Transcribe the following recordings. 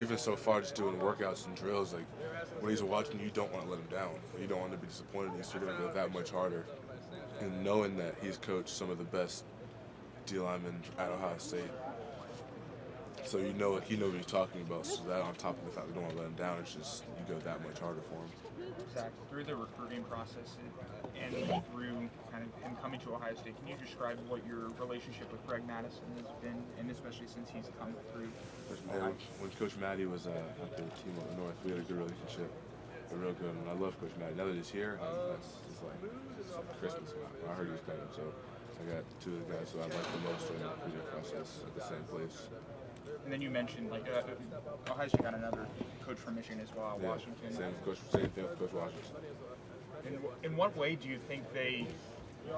Even so far, just doing workouts and drills, like when he's watching, you don't want to let him down. You don't want to be disappointed. He's still going to go that much harder. And knowing that he's coached some of the best D linemen at Ohio State, so he knows what he's talking about. So that on top of the fact we don't want to let him down, it's just you go that much harder for him. Zach, through the recruiting process and through kind of him coming to Ohio State, can you describe what your relationship with Greg Madison has been, and especially since he's come through? When Coach Maddie was at the team up north, we had a good relationship, real good. And I love Coach Maddie. Now that he's here, that's just like Christmas. I heard he was coming, so I got two of the guys who I like the most during the recruiting process at the same place. And then you mentioned Ohio State got another coach from Michigan as well, Washington. Same thing with Coach Washington. In what way do you think they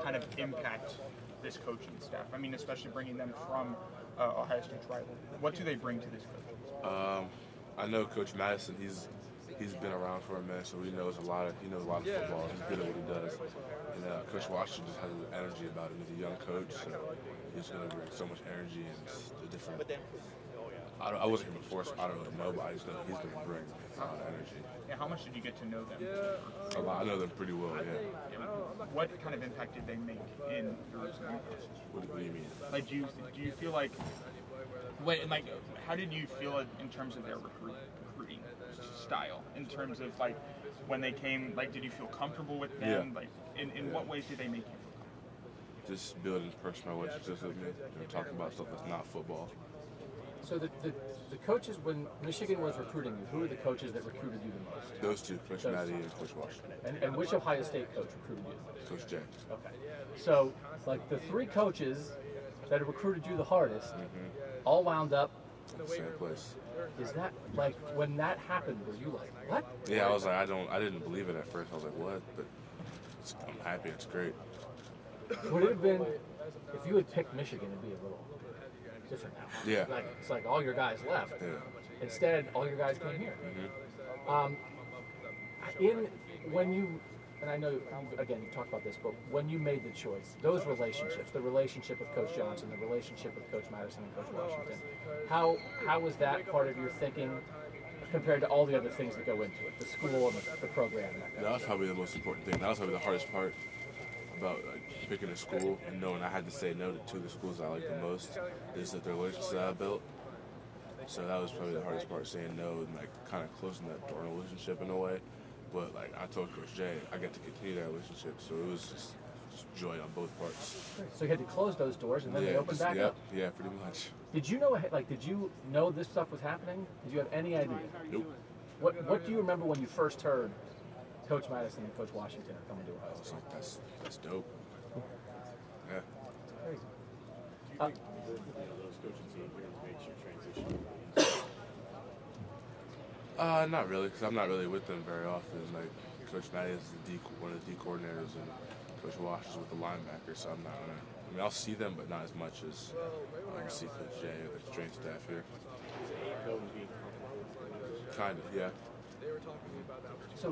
kind of impact this coaching staff? I mean, especially bringing them from Ohio State's rival. What do they bring to this coaching? I know Coach Madison. He's been around for a minute, so he knows a lot of football. He's good at what he does. And Coach Washington just has an energy about him. He's a young coach, so he's going to bring so much energy and the different. I wasn't here before, so I don't really know, but he's going to bring a lot of energy. Yeah, how much did you get to know them? A lot. I know them pretty well. Yeah. What kind of impact did they make in your recruiting process? What do you mean? Like, do you feel like? How did you feel in terms of their recruiting style? In terms of when they came, did you feel comfortable with them? Yeah. In what ways did they make you feel comfortable? Just building personal relationships with me. Talking about stuff that's not football. So the coaches, when Michigan was recruiting you, who were the coaches that recruited you the most? Those two, Coach Maddie and Coach Washington. And which Ohio State coach recruited you the most? Coach J. Okay. So, the three coaches that have recruited you the hardest all wound up same place. Is that, when that happened, were you like, what? Yeah, I was like, I didn't believe it at first. I was like, what? But I'm happy. It's great. Would it have been, if you had picked Michigan, it'd be a little different now. Yeah. It's like all your guys left. Yeah. Instead, all your guys came here. When you, and I know, again, you talked about this, but when you made the choice, those relationships, the relationship with Coach Johnson, the relationship with Coach Madison and Coach Washington, how was that part of your thinking compared to all the other things that go into it, the school and the program and that kind That was probably the most important thing. That was probably the hardest part about picking a school and knowing I had to say no to two of the schools I like the most is that the relationships that I built. So that was probably the hardest part, saying no and kind of closing that door relationship in a way. But I told Coach Jay, I get to continue that relationship, so it was just joy on both parts. So you had to close those doors and then they opened back up. Yeah, pretty much. Did you know this stuff was happening? Did you have any idea? Nope. What do you remember when you first heard Coach Madison and Coach Washington are coming to Ohio State? I was like, that's dope. Yeah. Crazy. Those coaching teams makes your transition? Not really, because I'm not really with them very often. Coach Maddie is one of the D coordinators, and Coach Wash is with the linebackers, so I'm not gonna. I mean, I'll see them, but not as much as I see Coach Jay or the strength staff here. Kind of, yeah. So